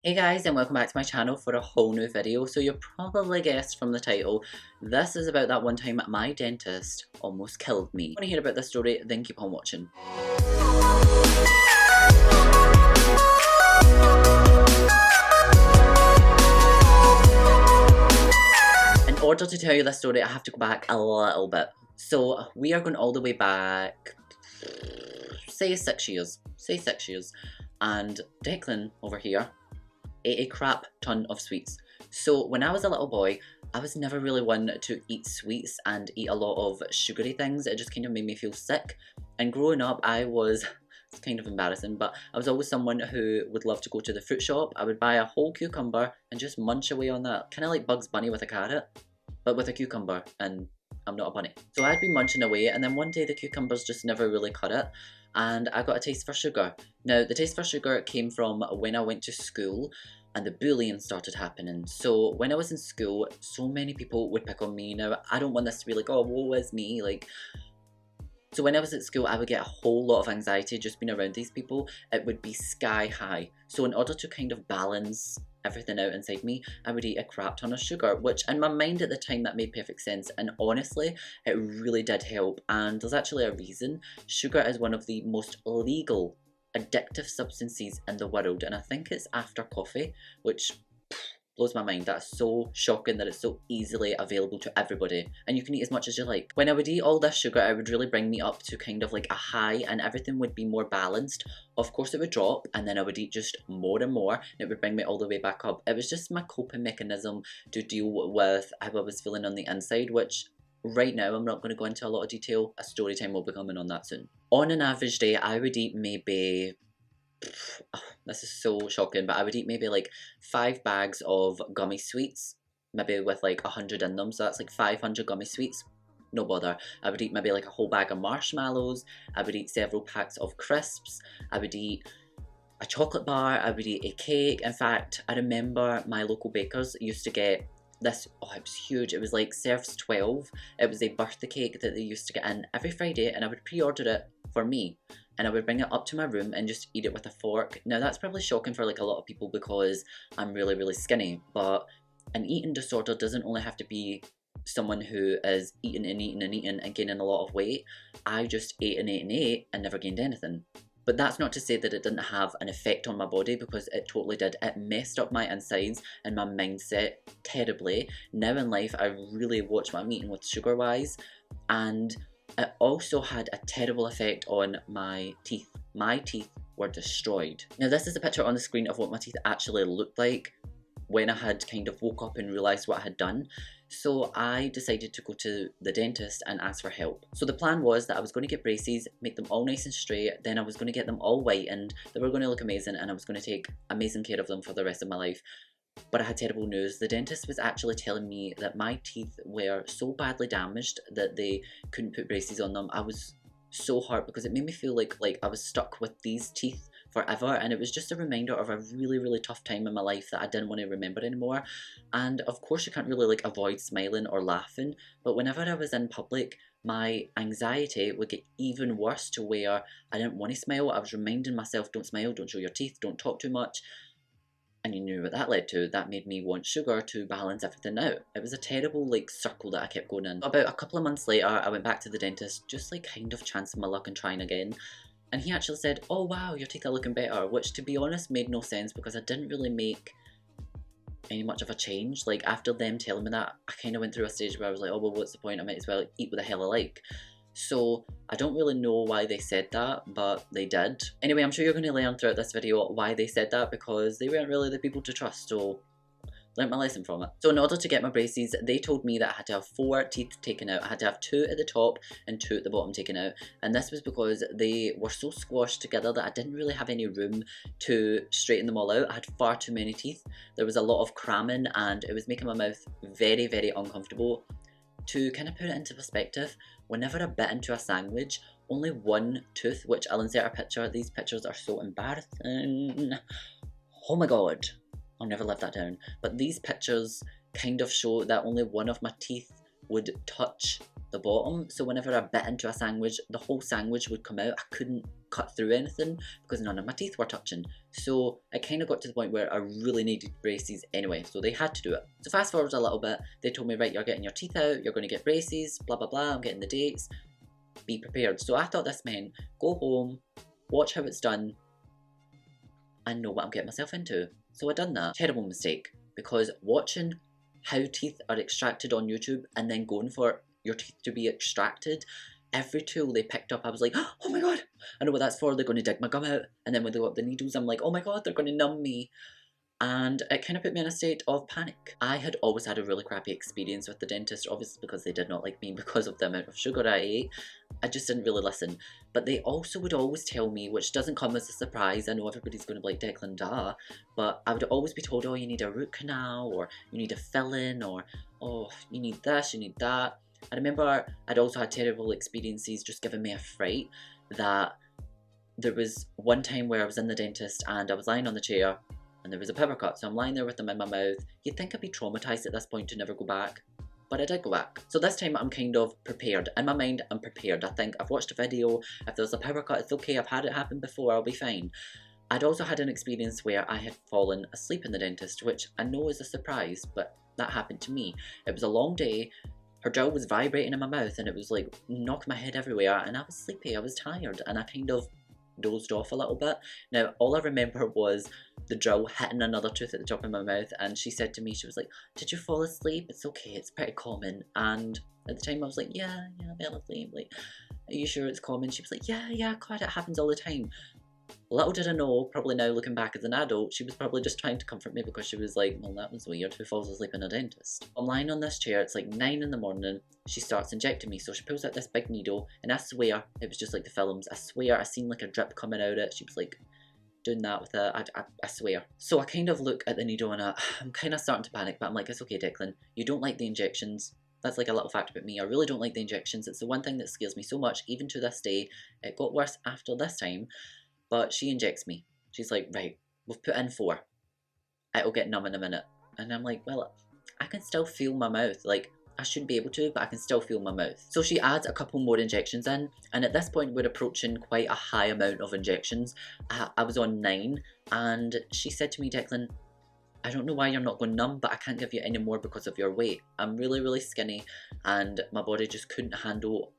Hey guys, and welcome back to my channel for a whole new video. So you probably guessed from the title, this is about that one time my dentist almost killed me. If you want to hear about this story, then keep on watching. In order to tell you this story, I have to go back a little bit. So we are going all the way back, say 6 years. And Declan over here ate a crap ton of sweets. So when I was a little boy, I was never really one to eat sweets and eat a lot of sugary things. It just kind of made me feel sick. And growing up, it's kind of embarrassing, but I was always someone who would love to go to the fruit shop. I would buy a whole cucumber and just munch away on that, kind of like Bugs Bunny with a carrot, but with a cucumber, and I'm not a bunny. So I'd be munching away, and then one day the cucumbers just never really cut it, and I got a taste for sugar. Now, the taste for sugar came from when I went to school and the bullying started happening. So when I was in school, so many people would pick on me. Now, I don't want this to be like, oh, woe is me, like... So when I was at school, I would get a whole lot of anxiety just being around these people. It would be sky high. So in order to kind of balance everything out inside me, I would eat a crap ton of sugar, which in my mind at the time that made perfect sense, and honestly it really did help. And there's actually a reason. Sugar is one of the most legal addictive substances in the world, and I think it's after coffee, which blows my mind. That's so shocking that it's so easily available to everybody, and you can eat as much as you like. When I would eat all this sugar, it would really bring me up to kind of like a high, and everything would be more balanced. Of course it would drop, and then I would eat just more and more, and it would bring me all the way back up. It was just my coping mechanism to deal with how I was feeling on the inside, which right now I'm not going to go into a lot of detail. A story time will be coming on that soon. On an average day, I would eat maybe... this is so shocking, but I would eat maybe like 5 bags of gummy sweets, maybe with like 100 in them, so that's like 500 gummy sweets. No bother. I would eat maybe like a whole bag of marshmallows. I would eat several packs of crisps. I would eat a chocolate bar. I would eat a cake. In fact, I remember my local bakers used to get this, oh, it was huge. It was like Serves 12. It was a birthday cake that they used to get in every Friday, and I would pre-order it for me, and I would bring it up to my room and just eat it with a fork. Now that's probably shocking for like a lot of people because I'm really skinny, but an eating disorder doesn't only have to be someone who is eating and eating and eating and gaining a lot of weight. I just ate and ate and ate and never gained anything. But that's not to say that it didn't have an effect on my body, because it totally did. It messed up my insides and my mindset terribly. Now in life, I really watch what I'm eating with sugar wise, and it also had a terrible effect on my teeth. My teeth were destroyed. Now this is a picture on the screen of what my teeth actually looked like when I had kind of woke up and realised what I had done. So I decided to go to the dentist and ask for help. So the plan was that I was going to get braces, make them all nice and straight, then I was going to get them all whitened, they were going to look amazing, and I was going to take amazing care of them for the rest of my life. But I had terrible news. The dentist was actually telling me that my teeth were so badly damaged that they couldn't put braces on them. I was so hurt because it made me feel like I was stuck with these teeth forever, and it was just a reminder of a really tough time in my life that I didn't want to remember anymore. And of course you can't really like avoid smiling or laughing, but whenever I was in public, my anxiety would get even worse to where I didn't want to smile. I was reminding myself, don't smile, don't show your teeth, don't talk too much. And you knew what that led to. That made me want sugar to balance everything out. It was a terrible like circle that I kept going in. About a couple of months later, I went back to the dentist, just like kind of chancing my luck and trying again. And he actually said, oh wow, your teeth are looking better, which to be honest made no sense because I didn't really make any much of a change. Like after them telling me that, I kind of went through a stage where I was like, oh well, what's the point? I might as well eat what the hell I like. So I don't really know why they said that, but they did. Anyway, I'm sure you're going to learn throughout this video why they said that, because they weren't really the people to trust, so learned my lesson from it. So in order to get my braces, they told me that I had to have 4 teeth taken out. I had to have 2 at the top and 2 at the bottom taken out, and this was because they were so squashed together that I didn't really have any room to straighten them all out. I had far too many teeth. There was a lot of cramming and it was making my mouth very uncomfortable. To kind of put it into perspective, whenever I bit into a sandwich, only one tooth, which I'll insert a picture, these pictures are so embarrassing, oh my god, I'll never live that down, but these pictures kind of show that only one of my teeth would touch the bottom, so whenever I bit into a sandwich, the whole sandwich would come out. I couldn't cut through anything because none of my teeth were touching. So it kind of got to the point where I really needed braces anyway, so they had to do it. So fast forward a little bit, they told me, right, you're getting your teeth out, you're going to get braces, blah blah blah, I'm getting the dates, be prepared. So I thought this meant go home, watch how it's done, and know what I'm getting myself into. So I done that. Terrible mistake, because watching how teeth are extracted on YouTube and then going for your teeth to be extracted, every tool they picked up I was like, oh my god, I know what that's for, they're going to dig my gum out. And then when they got the needles I'm like, oh my god, they're going to numb me. And it kind of put me in a state of panic. I had always had a really crappy experience with the dentist, obviously because they did not like me because of the amount of sugar I ate. I just didn't really listen. But they also would always tell me, which doesn't come as a surprise, I know everybody's going to be like, Declan, duh, but I would always be told, oh, you need a root canal, or you need a fill-in, or oh, you need this, you need that. I remember I'd also had terrible experiences just giving me a fright, that there was one time where I was in the dentist and I was lying on the chair and there was a pepper cut, so I'm lying there with them in my mouth. You'd think I'd be traumatised at this point to never go back, but I did go back. So this time I'm kind of prepared. In my mind, I'm prepared. I think I've watched a video, if there's a pepper cut, it's okay, I've had it happen before, I'll be fine. I'd also had an experience where I had fallen asleep in the dentist, which I know is a surprise, but that happened to me. It was a long day, her jaw was vibrating in my mouth and it was like knocking my head everywhere, and I was sleepy, I was tired, and I kind of dozed off a little bit. Now all I remember was the drill hitting another tooth at the top of my mouth, and she said to me, she was like, did you fall asleep? It's okay, it's pretty common. And at the time I was like, yeah, I fell asleep, like, are you sure it's common? She was like, yeah, quite, it happens all the time. Little did I know, probably now looking back as an adult, she was probably just trying to comfort me because she was like, well, that was weird, who falls asleep in a dentist? I'm lying on this chair, it's like 9 in the morning, she starts injecting me, so she pulls out this big needle, and I swear, it was just like the films, I swear I seen like a drip coming out of it. She was like doing that with it, I swear. So I kind of look at the needle and I'm kind of starting to panic, but I'm like, it's okay, Declan, you don't like the injections. That's like a little fact about me, I really don't like the injections, it's the one thing that scares me so much, even to this day. It got worse after this time. But she injects me. She's like, right, we've put in 4. It'll get numb in a minute. And I'm like, well, I can still feel my mouth. Like, I shouldn't be able to, but I can still feel my mouth. So she adds a couple more injections in. And at this point, we're approaching quite a high amount of injections. I was on 9. And she said to me, Declan, I don't know why you're not going numb, but I can't give you any more because of your weight. I'm really, really skinny. And my body just couldn't handle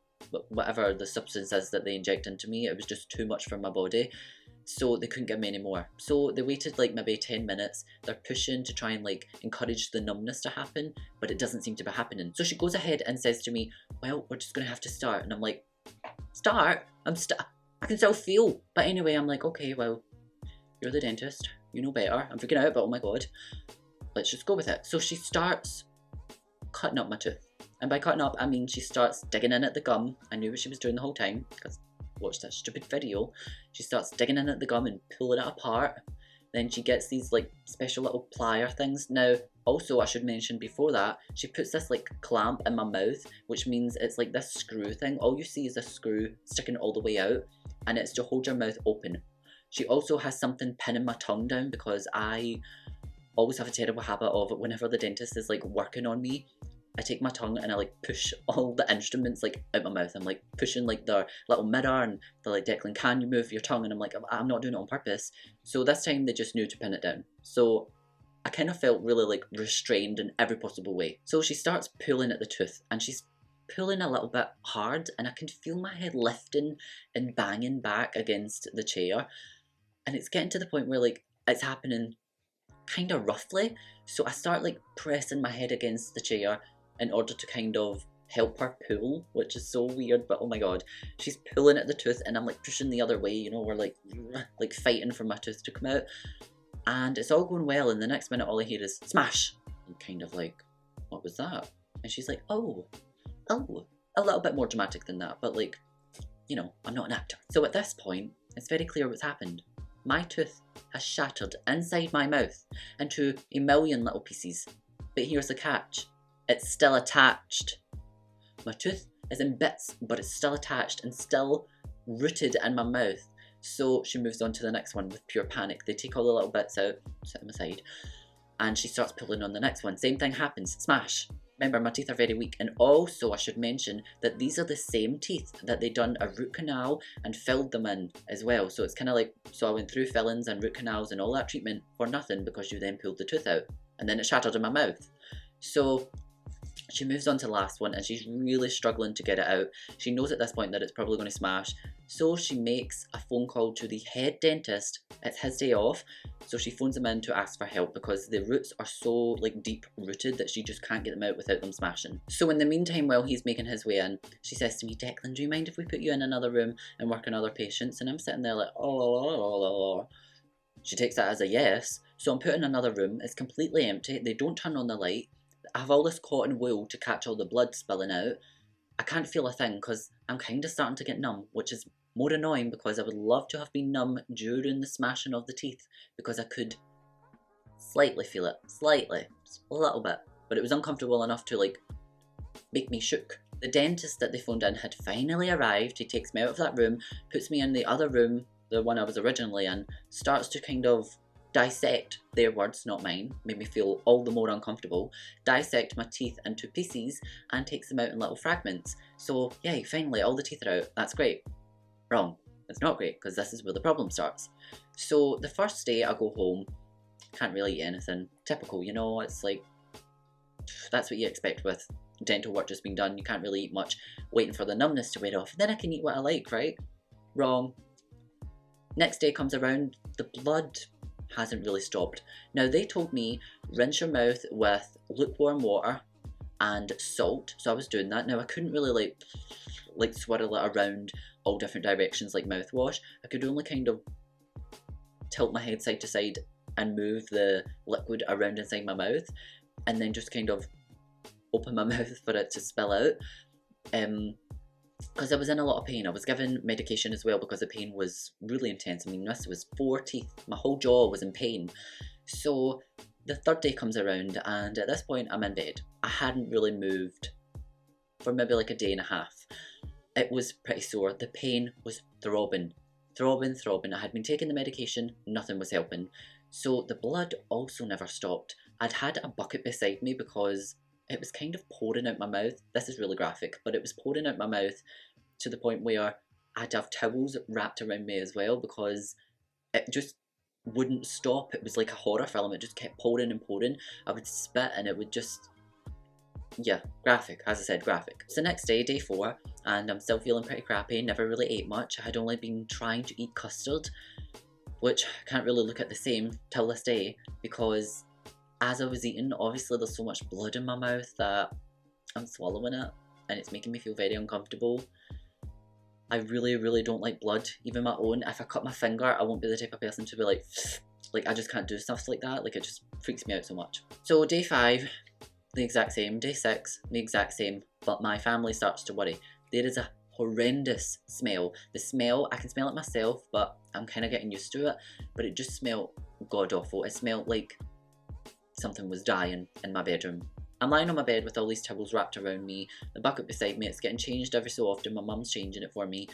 whatever the substance is that they inject into me. It was just too much for my body, so they couldn't give me any more. So they waited like maybe 10 minutes. They're pushing to try and like encourage the numbness to happen, but it doesn't seem to be happening. So she goes ahead and says to me, well, we're just gonna have to start. And I'm like, start? I can still feel. But anyway, I'm like, okay, well, you're the dentist, you know better. I'm freaking out, but oh my god, let's just go with it. So she starts cutting up my tooth. And by cutting up, I mean she starts digging in at the gum. I knew what she was doing the whole time, because I watched that stupid video. She starts digging in at the gum and pulling it apart. Then she gets these like special little plier things. Now, also I should mention before that, she puts this like clamp in my mouth, which means it's like this screw thing. All you see is a screw sticking all the way out, and it's to hold your mouth open. She also has something pinning my tongue down, because I always have a terrible habit of, whenever the dentist is like working on me, I take my tongue and I like push all the instruments like out my mouth. I'm like pushing like the little mirror, and they're like, Declan, can you move your tongue? And I'm like, I'm not doing it on purpose. So this time they just knew to pin it down. So I kind of felt really like restrained in every possible way. So she starts pulling at the tooth, and she's pulling a little bit hard, and I can feel my head lifting and banging back against the chair. And it's getting to the point where like it's happening kind of roughly. So I start like pressing my head against the chair in order to kind of help her pull, which is so weird, but oh my god. She's pulling at the tooth and I'm like pushing the other way, you know, we're like fighting for my tooth to come out. And it's all going well, and the next minute all I hear is smash. I'm kind of like, what was that? And she's like, oh, a little bit more dramatic than that, but like, you know, I'm not an actor. So at this point, it's very clear what's happened. My tooth has shattered inside my mouth into a million little pieces. But here's the catch. It's still attached. My tooth is in bits, but it's still attached and still rooted in my mouth. So she moves on to the next one with pure panic. They take all the little bits out, set them aside, and she starts pulling on the next one. Same thing happens, smash. Remember, my teeth are very weak, and also I should mention that these are the same teeth that they done a root canal and filled them in as well. So it's kind of like, so I went through fillings and root canals and all that treatment for nothing because you then pulled the tooth out and then it shattered in my mouth. So she moves on to the last one and she's really struggling to get it out. She knows at this point that it's probably going to smash. So she makes a phone call to the head dentist. It's his day off. So she phones him in to ask for help because the roots are so like deep rooted that she just can't get them out without them smashing. So in the meantime, while he's making his way in, she says to me, Declan, do you mind if we put you in another room and work on other patients? And I'm sitting there like, oh. She takes that as a yes. So I'm put in another room. It's completely empty. They don't turn on the light. I have all this cotton wool to catch all the blood spilling out. I can't feel a thing because I'm kind of starting to get numb, which is more annoying because I would love to have been numb during the smashing of the teeth because I could slightly feel it, slightly, a little bit, but it was uncomfortable enough to like make me shook. The dentist that they phoned in had finally arrived. He takes me out of that room, puts me in the other room, the one I was originally in, starts to kind of dissect, their words, not mine, made me feel all the more uncomfortable, dissect my teeth into pieces and takes them out in little fragments. So yay, finally all the teeth are out, that's great. Wrong, it's not great because this is where the problem starts. So the first day I go home, can't really eat anything, typical, you know, it's like, that's what you expect with dental work just being done, you can't really eat much, waiting for the numbness to wear off, then I can eat what I like, right? Wrong. Next day comes around, the blood hasn't really stopped. Now they told me rinse your mouth with lukewarm water and salt, so I was doing that. Now I couldn't really like swirl it around all different directions like mouthwash. I could only kind of tilt my head side to side and move the liquid around inside my mouth and then just kind of open my mouth for it to spill out. Because I was in a lot of pain. I was given medication as well because the pain was really intense. I mean, this was 4 teeth. My whole jaw was in pain. So the third day comes around and at this point I'm in bed. I hadn't really moved for maybe like a day and a half. It was pretty sore. The pain was throbbing. I had been taking the medication, nothing was helping. So the blood also never stopped. I'd had a bucket beside me because it was kind of pouring out my mouth. This is really graphic, but it was pouring out my mouth to the point where I'd have towels wrapped around me as well because it just wouldn't stop. It was like a horror film. It just kept pouring and pouring. I would spit and it would just, yeah, graphic. As I said, graphic. It's the next day, day 4, and I'm still feeling pretty crappy. Never really ate much. I had only been trying to eat custard, which I can't really look at the same till this day because as I was eating, obviously there's so much blood in my mouth that I'm swallowing it and it's making me feel very uncomfortable. I really don't like blood, even my own. If I cut my finger, I won't be the type of person to be like I just can't do stuff like that. Like, it just freaks me out so much. So day 5, the exact same. Day 6, the exact same. But my family starts to worry. There is a horrendous smell. The smell, I can smell it myself, but I'm kind of getting used to it. But it just smelled god awful. It smelled like something was dying in my bedroom. I'm lying on my bed with all these towels wrapped around me, the bucket beside me, it's getting changed every so often, my mum's changing it for me.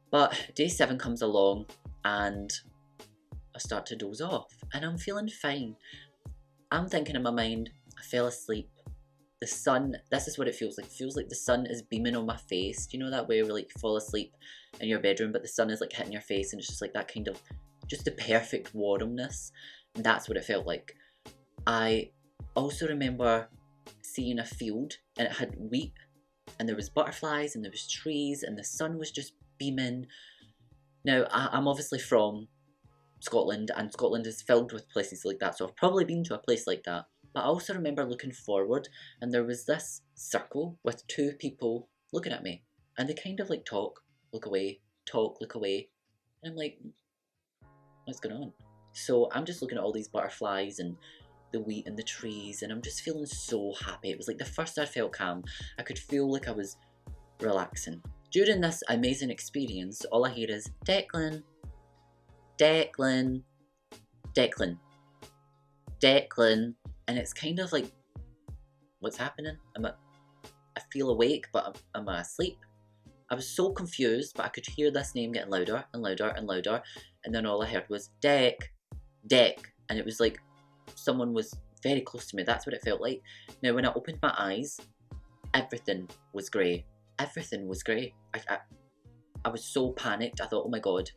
But day 7 comes along and I start to doze off and I'm feeling fine. I'm thinking in my mind, I fell asleep. The sun, this is what it feels like. It feels like the sun is beaming on my face. Do you know that way where like you fall asleep in your bedroom but the sun is like hitting your face and it's just like that kind of, just the perfect warmness. And that's what it felt like. I also remember seeing a field and it had wheat and there was butterflies and there was trees and the sun was just beaming. Now I'm obviously from Scotland and Scotland is filled with places like that, so I've probably been to a place like that. But I also remember looking forward and there was this circle with 2 people looking at me and they kind of like talk, look away, talk, look away, and I'm like, what's going on? So I'm just looking at all these butterflies and the wheat and the trees and I'm just feeling so happy. It was like the first I felt calm. I could feel like I was relaxing. During this amazing experience, all I hear is Declan, Declan, Declan, Declan, and it's kind of like, what's happening? I feel awake, but am I asleep? I was so confused, but I could hear this name getting louder and louder and louder, and then all I heard was Dec, Dec, and it was like someone was very close to me. That's what it felt like. Now, when I opened my eyes, everything was grey. Everything was grey. I was so panicked. I thought, oh my God,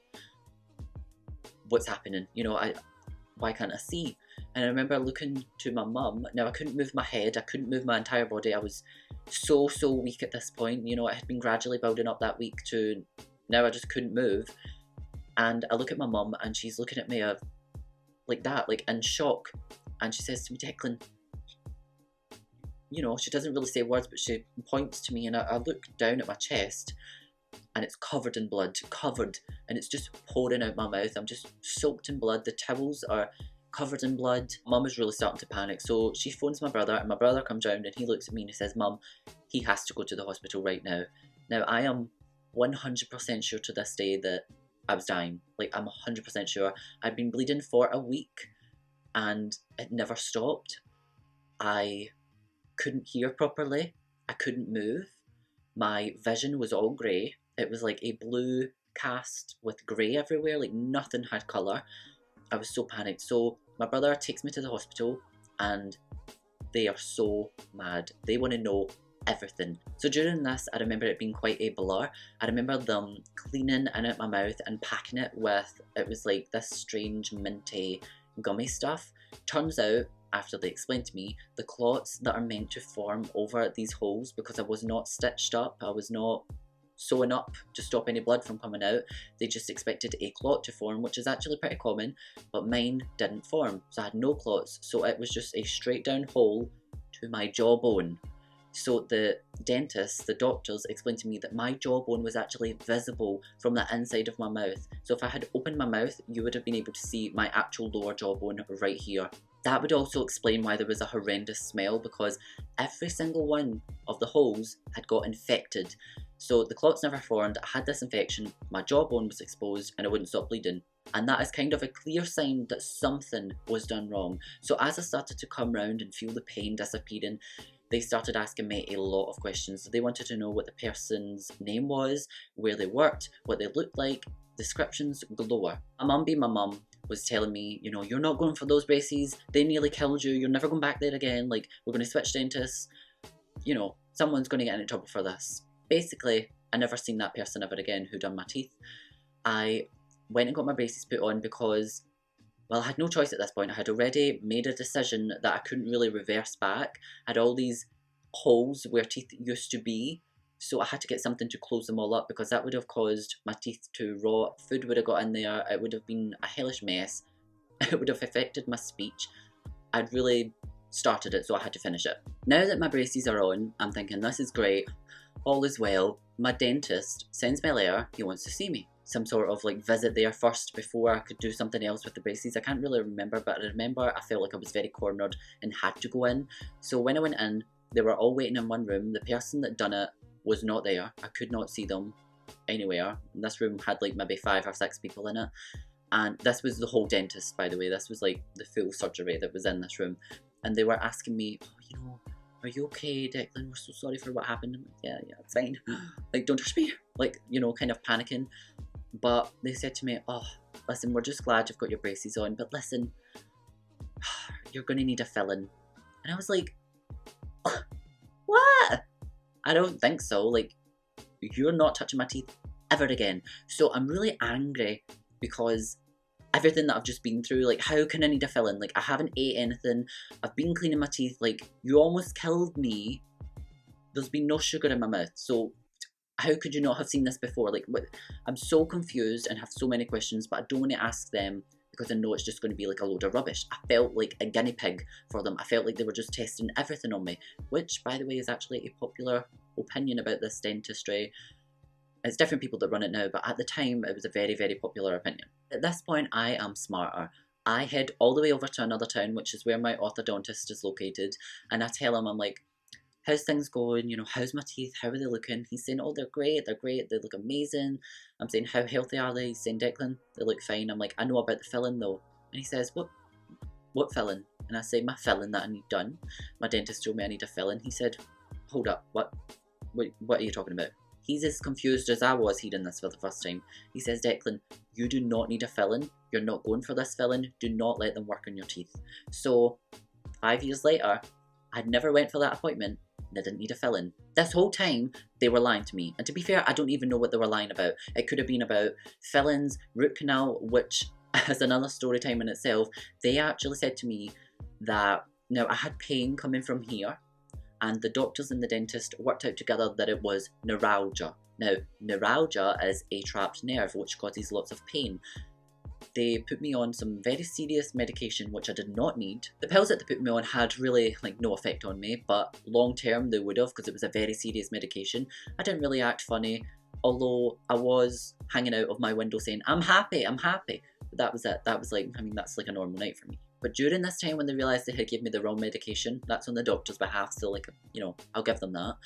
what's happening? You know, why can't I see? And I remember looking to my mum. Now, I couldn't move my head. I couldn't move my entire body. I was so weak at this point. You know, it had been gradually building up that week to now I just couldn't move. And I look at my mum and she's looking at me like that, like in shock. And she says to me, Declan, you know, she doesn't really say words, but she points to me, and I look down at my chest and it's covered in blood, and it's just pouring out my mouth. I'm just soaked in blood. The towels are covered in blood. Mum is really starting to panic, so she phones my brother, and my brother comes round and he looks at me and he says, Mum, he has to go to the hospital right now. Now, I am 100% sure to this day that I was dying. Like, I'm 100% sure. I'd been bleeding for a week and it never stopped. I couldn't hear properly. I couldn't move. My vision was all grey. It was like a blue cast with grey everywhere, like nothing had colour. I was so panicked. So my brother takes me to the hospital and they are so mad. They want to know everything. So during this, I remember it being quite a blur. I remember them cleaning in at my mouth and packing it with, it was like this strange minty gummy stuff. Turns out, after they explained to me, the clots that are meant to form over these holes, because I was not stitched up, I was not sewing up to stop any blood from coming out, they just expected a clot to form, which is actually pretty common, but mine didn't form, so I had no clots, so it was just a straight down hole to my jawbone. So the dentist, the doctors, explained to me that my jawbone was actually visible from the inside of my mouth. So if I had opened my mouth, you would have been able to see my actual lower jawbone right here. That would also explain why there was a horrendous smell, because every single one of the holes had got infected. So the clots never formed, I had this infection, my jawbone was exposed, and I wouldn't stop bleeding. And that is kind of a clear sign that something was done wrong. So as I started to come round and feel the pain disappearing, they started asking me a lot of questions. So they wanted to know what the person's name was, where they worked, what they looked like, descriptions galore. My mum being my mum was telling me, you know, you're not going for those braces, they nearly killed you, you're never going back there again, like, we're going to switch dentists, you know, someone's going to get into trouble for this. Basically, I never seen that person ever again who done my teeth. I went and got my braces put on because, well, I had no choice at this point. I had already made a decision that I couldn't really reverse back. I had all these holes where teeth used to be, so I had to get something to close them all up, because that would have caused my teeth to rot, food would have got in there, it would have been a hellish mess, it would have affected my speech. I'd really started it, so I had to finish it. Now that my braces are on, I'm thinking, this is great, all is well. My dentist sends me a letter, he wants to see me. Some sort of like visit there first before I could do something else with the braces. I can't really remember, but I remember I felt like I was very cornered and had to go in. So when I went in, they were all waiting in one room. The person that done it was not there. I could not see them anywhere. This room had like maybe 5 or 6 people in it. And this was the whole dentist, by the way. This was like the full surgery that was in this room. And they were asking me, oh, you know, are you okay, Declan? We're so sorry for what happened. I'm like, yeah, it's fine. Like, don't touch me. Like, you know, kind of panicking. But they said to me, oh, listen, we're just glad you've got your braces on, but listen, you're going to need a fill-in. And I was like, what? I don't think so. Like, you're not touching my teeth ever again. So I'm really angry because everything that I've just been through, like, how can I need a fill-in? Like, I haven't ate anything. I've been cleaning my teeth. Like, you almost killed me. There's been no sugar in my mouth. So how could you not have seen this before? Like, what? I'm so confused and have so many questions, but I don't want to ask them because I know it's just going to be like a load of rubbish. I felt like a guinea pig for them. I felt like they were just testing everything on me, which, by the way, is actually a popular opinion about this dentistry. It's different people that run it now, but at the time, it was a very, very popular opinion. At this point, I am smarter. I head all the way over to another town, which is where my orthodontist is located, and I tell him, I'm like, how's things going? You know, how's my teeth? How are they looking? He's saying, oh, they're great, they look amazing. I'm saying, how healthy are they? He's saying, Declan, they look fine. I'm like, I know about the filling though. And he says, what filling? And I say, my filling that I need done. My dentist told me I need a filling. He said, hold up, what are you talking about? He's as confused as I was hearing this for the first time. He says, Declan, you do not need a filling. You're not going for this filling. Do not let them work on your teeth. So 5 years later, I'd never went for that appointment and I didn't need a fill-in. This whole time, they were lying to me. And to be fair, I don't even know what they were lying about. It could have been about fill-ins, root canal, which is another story time in itself. They actually said to me that, now I had pain coming from here, and the doctors and the dentist worked out together that it was neuralgia. Now, neuralgia is a trapped nerve which causes lots of pain. They put me on some very serious medication which I did not need. The pills that they put me on had really no effect on me, but long term they would have, because it was a very serious medication. I didn't really act funny, although I was hanging out of my window saying, I'm happy, I'm happy. But that was it. That was that's like a normal night for me. But during this time when they realised they had given me the wrong medication, that's on the doctor's behalf, so I'll give them that.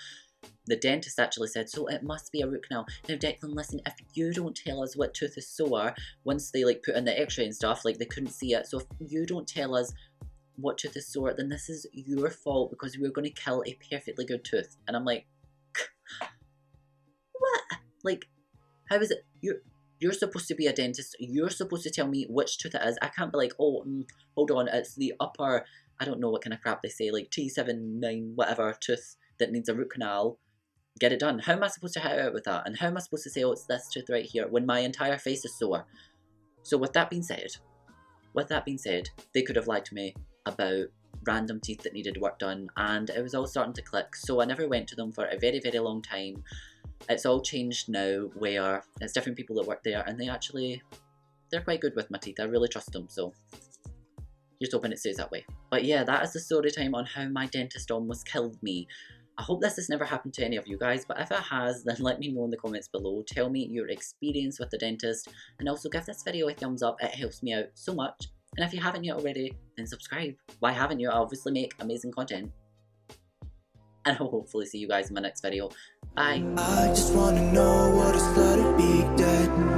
The dentist actually said, so it must be a root canal. Now Declan, listen, if you don't tell us what tooth is sore, once they put in the x-ray and stuff, they couldn't see it, so if you don't tell us what tooth is sore, then this is your fault, because we're going to kill a perfectly good tooth. And I'm like, what? How is it? You're supposed to be a dentist, you're supposed to tell me which tooth it is. I can't be like, oh, hold on, it's the upper, I don't know what kind of crap they say, T7, 9, whatever tooth that needs a root canal, get it done. How am I supposed to hit out with that? And how am I supposed to say, oh, it's this tooth right here, when my entire face is sore? So with that being said, they could have lied to me about random teeth that needed work done, and it was all starting to click, so I never went to them for a very, very long time. It's all changed now, where it's different people that work there, and they're quite good with my teeth. I really trust them, so just hoping it stays that way. But yeah, that is the story time on how my dentist almost killed me. I hope this has never happened to any of you guys, but if it has, then let me know in the comments below. Tell me your experience with the dentist, and also give this video a thumbs up, it helps me out so much. And if you haven't yet already, then subscribe. Why haven't you? I obviously make amazing content. And I'll hopefully see you guys in my next video. Bye. I just wanna know what it's like to be dead.